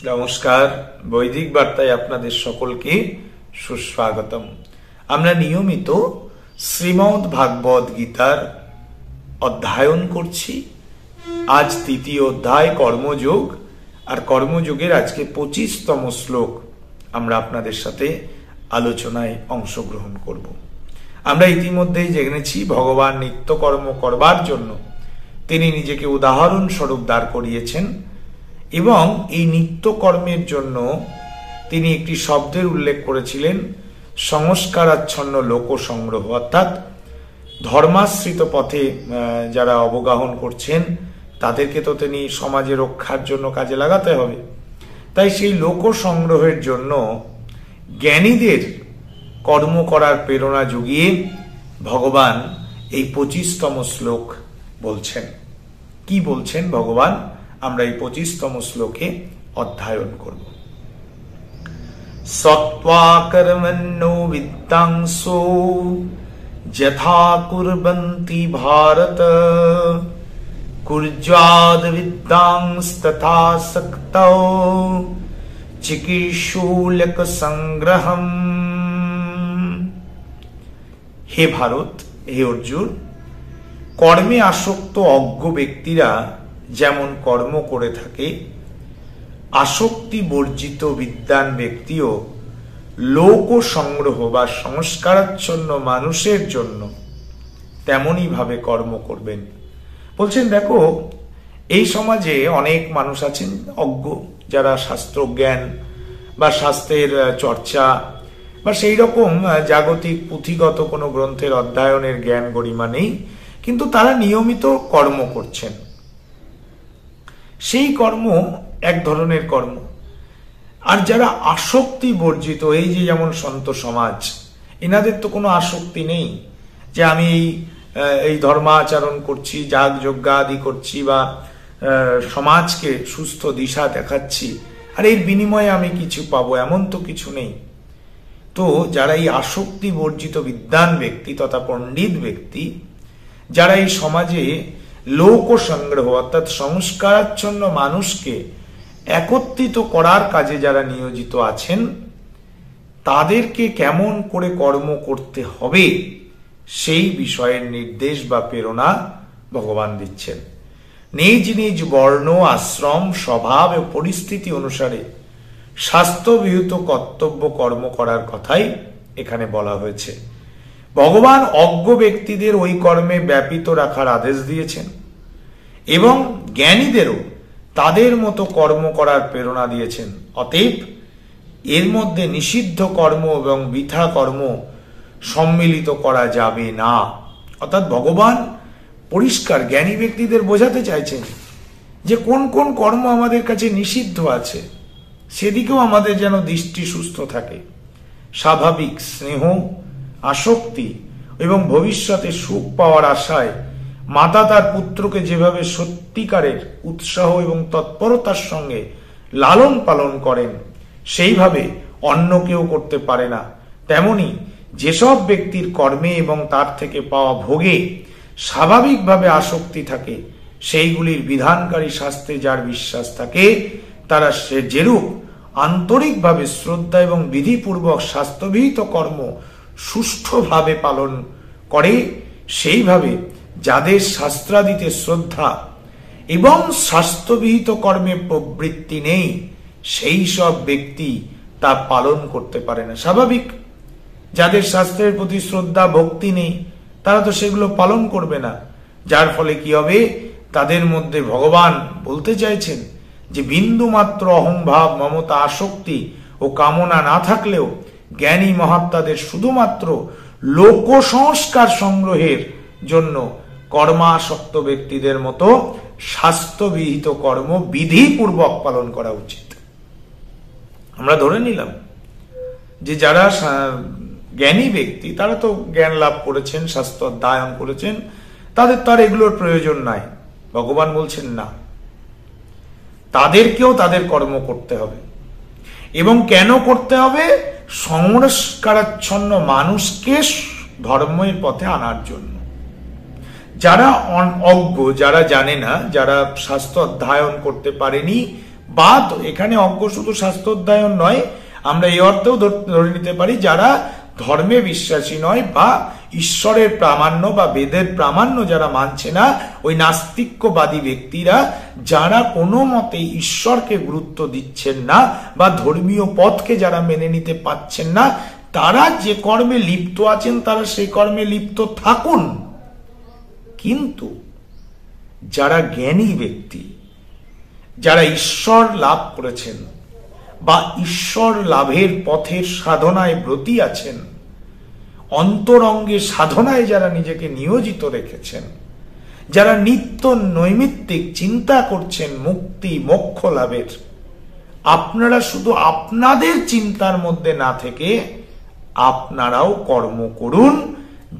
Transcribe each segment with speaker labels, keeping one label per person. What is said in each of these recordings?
Speaker 1: নমস্কার, বৈদিক বার্তায় আপনাদের সকলকে সুস্বাগতম। আমরা নিয়মিত শ্রীমদ্ ভাগবত গীতার অধ্যয়ন করছি। আজ তৃতীয় অধ্যায় কর্মযোগ, আর কর্মযোগের আজকে 25তম শ্লোক আমরা আপনাদের সাথে আলোচনায় অংশগ্রহণ করব। আমরা ইতিমধ্যেই জেনেছি ভগবান নিত্যকর্ম করবার জন্য তিনি নিজেকে উদাহরণ স্বরূপ দাঁড় করিয়েছেন, এবং এই নিত্যকর্মের জন্য তিনি একটি শব্দের উল্লেখ করেছিলেন, সংস্কারাচ্ছন্ন লোক সংগ্রহ, অর্থাৎ ধর্মাশ্রিত পথে যারা অবগাহন করছেন তাদেরকে তো তিনি সমাজে রক্ষার জন্য কাজে লাগাতে হবে। তাই সেই লোক সংগ্রহের জন্য জ্ঞানীদের কর্ম করার প্রেরণা জুগিয়ে ভগবান এই 25তম শ্লোক বলছেন। কি বলছেন ভগবান, আমরা এই 25তম শ্লোকে অধ্যয়ন করব। সত্ত্বা কর্মণ্যো বিদ্যাংসো যথা কুর্বন্তি ভারত কুর্যাদ বিদ্যাংস্তথা সক্তৌ চিকিৎসুলক সংগ্রহম। হে ভারত, হে অর্জুন, কর্মে আসক্ত অজ্ঞ ব্যক্তিরা যেমন কর্ম করে থাকে, আসক্তি বর্জিত বিদ্বান ব্যক্তিও লোক সংগ্রহ বা সংস্কারাচ্ছন্ন মানুষের জন্য তেমনই ভাবে কর্ম করবেন। বলছেন, দেখো, এই সমাজে অনেক মানুষ আছেন অজ্ঞ, যারা শাস্ত্র জ্ঞান বা শাস্ত্রের চর্চা বা সেই রকম জাগতিক পুঁথিগত কোনো গ্রন্থের অধ্যয়নের জ্ঞান গরিমা নেই, কিন্তু তারা নিয়মিত কর্ম করছেন। সেই কর্ম এক ধরনের কর্ম। আর যারা আসক্তি বর্জিত, এই যে যেমন সন্ত সমাজ, এনাদের তো কোনো আসক্তি নেই যে আমি এই ধর্মাচরণ করছি, যাগ যজ্ঞ আদি করছি বা সমাজকে সুস্থ দিশা দেখাচ্ছি আর এর বিনিময়ে আমি কিছু পাবো, এমন তো কিছু নেই। তো যারা এই আসক্তি বর্জিত বিদ্বান ব্যক্তি তথা পণ্ডিত ব্যক্তি, যারা এই সমাজে লোক সংগ্রহ অর্থাৎ সংস্কারাচ্ছন্ন মানুষকে একত্রিত করার কাজে যারা নিয়োজিত আছেন, তাদেরকে কেমন করে কর্ম করতে হবে সেই বিষয়ের নির্দেশ বা প্রেরণা ভগবান দিচ্ছেন। নিজ নিজ বর্ণ, আশ্রম, স্বভাব ও পরিস্থিতি অনুসারে শাস্ত্রবিহিত কর্তব্য কর্ম করার কথাই এখানে বলা হয়েছে। ভগবান অজ্ঞ ব্যক্তিদের ওই কর্মে ব্যাপিত রাখার আদেশ দিয়েছেন এবং জ্ঞানীদেরও তাদের মতো কর্ম করার প্রেরণা দিয়েছেন। অতএব এর মধ্যে নিষিদ্ধ কর্ম এবং বৃথা কর্ম সম্মিলিত করা যাবে না। অর্থাৎ ভগবান পরিষ্কার জ্ঞানী ব্যক্তিদের বোঝাতে চাইছেন যে কোন কোন কর্ম আমাদের কাছে নিষিদ্ধ আছে, সেদিকেও আমাদের যেন দৃষ্টি সুস্থ থাকে। স্বাভাবিক স্নেহ, আসক্তি এবং ভবিষ্যতে সুখ পাওয়ার আশায় মাতা তার পুত্রকে যেভাবে সত্যিকারের উৎসাহ এবং তৎপরতার সঙ্গে লালন পালন করেন, সেইভাবে অন্য কেউ করতে পারে না। তেমনি যেসব ব্যক্তির কর্মে এবং তার থেকে পাওয়া ভোগে স্বাভাবিকভাবে আসক্তি থাকে, সেইগুলির বিধানকারী শাস্ত্রে যার বিশ্বাস থাকে, তারা সে যেরূপ আন্তরিকভাবে শ্রদ্ধা এবং বিধিপূর্বক শাস্ত্রবিহিত কর্ম সুষ্ঠুভাবে পালন করে, সেইভাবে যাদের শাস্ত্রাদিতে শ্রদ্ধা এবং শাস্ত্রবিহিত কর্মে প্রবৃত্তি নেই, সেই সব ব্যক্তি তা পালন করতে পারে না। স্বাভাবিক, যাদের শাস্ত্রের প্রতি শ্রদ্ধা ভক্তি নেই, তারা তো সেগুলো পালন করবে না। যার ফলে কি হবে, তাদের মধ্যে ভগবান বলতে চাইছেন যে বিন্দু মাত্র অহংভাব, মমতা, আসক্তি ও কামনা না থাকলেও জ্ঞানী মহাত্মাদের শুধুমাত্র লোক সংস্কার সংগ্রহের জন্য কর্মাসক্ত ব্যক্তিদের মতো শাস্ত্রবিহিত কর্ম বিধিপূর্বক পালন করা উচিত। আমরা ধরে নিলাম যে যারা জ্ঞানী ব্যক্তি, তারা তো জ্ঞান লাভ করেছেন, শাস্ত্র অধ্যয়ন করেছেন, তাদের তার এগুলোর প্রয়োজন নাই। ভগবান বলছেন না, তাদেরকেও তাদের কর্ম করতে হবে। এবং কেন করতে হবে? সংস্কারাচ্ছন্ন মানুষকে ধর্মের পথে আনার জন্য। যারা অজ্ঞ, যারা জানে না, যারা শাস্ত্র অধ্যয়ন করতে পারেনি বা এখানে অজ্ঞ শুধু শাস্ত্রোধ্যায়ন নয়, আমরা এই অর্থেও ধরে নিতে পারি যারা ধর্মে বিশ্বাসী নয় বা ঈশ্বরের প্রামাণ্য বা বেদের প্রামাণ্য যারা মানছে না, ওই নাস্তিক্যবাদী ব্যক্তিরা যারা কোনো মতে ঈশ্বরকে গুরুত্ব দিচ্ছেন না বা ধর্মীয় পথকে যারা মেনে নিতে পারছেন না, তারা যে কর্মে লিপ্ত আছেন তারা সেই কর্মে লিপ্ত থাকুন। কিন্তু যারা জ্ঞানী ব্যক্তি, যারা ঈশ্বর লাভ করেছেন বা ঈশ্বর লাভের পথের সাধনায় ব্রতী আছেন, অন্তরঙ্গে সাধনায় যারা নিজেকে নিয়োজিত রেখেছেন, যারা নিত্য নৈমিত্তিক চিন্তা করছেন মুক্তি মোক্ষ লাভের, আপনারা শুধু আপনাদের চিন্তার মধ্যে না থেকে আপনারাও কর্ম করুন,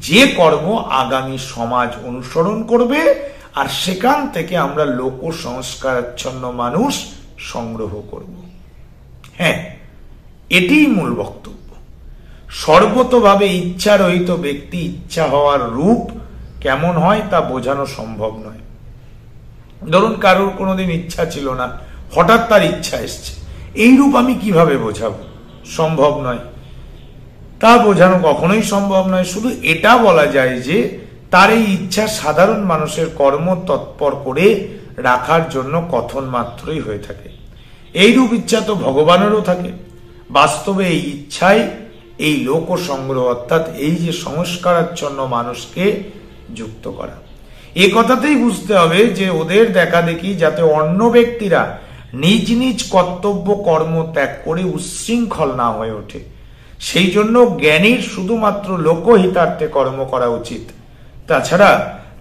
Speaker 1: যে কর্ম আগামী সমাজ অনুসরণ করবে, আর সেখান থেকে আমরা লোক সংস্কারাচ্ছন্ন মানুষ সংগ্রহ করব। হ্যাঁ, এটিই মূল বক্তব্য। সর্বতভাবে ইচ্ছারহিত ব্যক্তি ইচ্ছা হওয়ার রূপ কেমন হয় তা বোঝানো সম্ভব নয়। ধরুন কারোর কোনোদিন ইচ্ছা ছিল না, হঠাৎ তার ইচ্ছা এসছে, এই রূপ আমি কিভাবে বোঝাবো? সম্ভব নয়, তা বোঝানো কখনোই সম্ভব নয়। শুধু এটা বলা যায় যে তার এই ইচ্ছা সাধারণ মানুষের কর্ম তৎপর করে রাখার জন্য কথন মাত্রই হয়ে থাকে। এইরূপ ইচ্ছা তো ভগবানেরও থাকে। বাস্তবে এই ইচ্ছাই এই লোক সংগ্রহ, অর্থাৎ এই যে সংস্কারাচ্ছন্ন মানুষকে যুক্ত করা। এ কথাতেই বুঝতে হবে যে ওদের দেখা দেখি যাতে অন্য ব্যক্তিরা নিজ নিজ কর্তব্য কর্ম ত্যাগ করে উচ্ছৃঙ্খল না হয়ে ওঠে, সেই জন্য জ্ঞানীর শুধুমাত্র লোকহিতার্থে কর্ম করা উচিত, তাছাড়া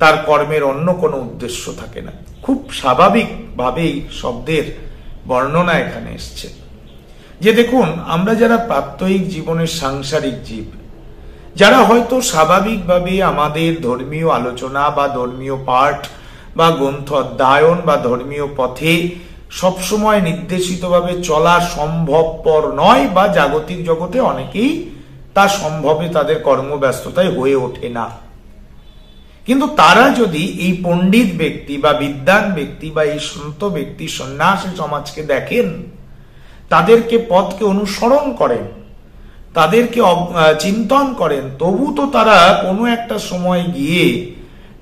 Speaker 1: তার কর্মের অন্য কোনো উদ্দেশ্য থাকে না। খুব স্বাভাবিকভাবেই শব্দের বর্ণনা এখানে এসছে যে দেখুন, আমরা যারা প্রাত্যহিক জীবনের সাংসারিক জীব, যারা হয়তো স্বাভাবিকভাবে আমাদের ধর্মীয় আলোচনা বা ধর্মীয় পাঠ বা গ্রন্থ অধ্যয়ন বা ধর্মীয় পথে সবসময় নির্দেশিতভাবে চলা সম্ভবপর নয়, বা জাগতিক জগতে অনেকেই তা সম্ভবে তাদের কর্মব্যস্ততায় হয়ে ওঠে না। কিন্তু তারা যদি এই পণ্ডিত ব্যক্তি বা বিদ্বান ব্যক্তি বা এই সন্ত ব্যক্তি সন্ন্যাসী সমাজকে দেখেন, তাদেরকে পথকে অনুসরণ করেন, তাদেরকে চিন্তন করেন, তবু তো তারা কোনো একটা সময় গিয়ে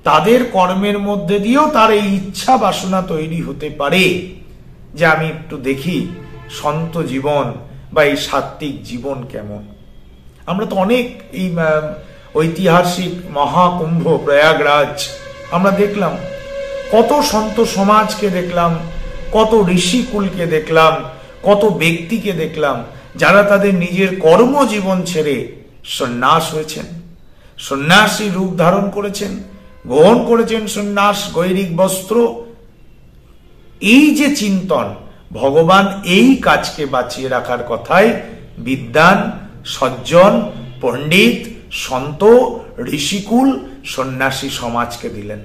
Speaker 1: তাদের কর্মের মধ্যে দিয়েও তার এই ইচ্ছা বাসনা তৈরি হতে পারে যে আমি একটু দেখি সন্ত জীবন বা এই সাত্ত্বিক জীবন কেমন। আমরা তো অনেক এই ঐতিহাসিক মহাকুম্ভ প্রয়াগরাজ আমরা দেখলাম, কত সন্ত সমাজকে দেখলাম, কত ঋষিকুলকে দেখলাম, কত ব্যক্তিকে দেখলাম যারা তাদের নিজের কর্মজীবন ছেড়ে সন্ন্যাস হয়েছেন, সন্ন্যাসী রূপ ধারণ করেছেন, গ্রহণ করেছেন সন্ন্যাস গৈরিক বস্ত্র। এই যে চিন্তন, ভগবান এই কাজকে বাঁচিয়ে রাখার কথাই বিদ্বান, সজ্জন, পণ্ডিত, সন্ত, ঋষিকুল, সন্ন্যাসী সমাজকে দিলেন।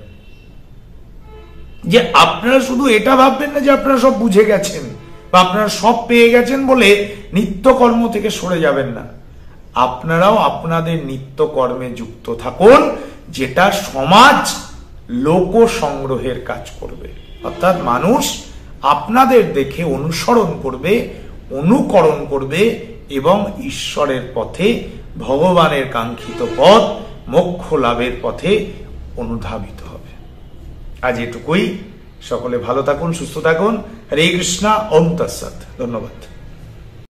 Speaker 1: যে আপনারা শুধু এটা ভাববেন না যে আপনারা সব বুঝে গেছেন বা আপনারা সব পেয়ে গেছেন বলে নিত্যকর্ম থেকে সরে যাবেন না। আপনারাও আপনাদের নিত্যকর্মে যুক্ত থাকুন, যেটা সমাজ লোক সংগ্রহের কাজ করবে, অর্থাৎ মানুষ আপনাদের দেখে অনুসরণ করবে, অনুকরণ করবে এবং ঈশ্বরের পথে, ভগবানের কাঙ্ক্ষিত পথ মোক্ষ লাভের পথে অনুধাবিত হবে। আজ এটুকুই। সকলে ভালো থাকুন, সুস্থ থাকুন। হরে কৃষ্ণা। ওম তৎসৎ। ধন্যবাদ।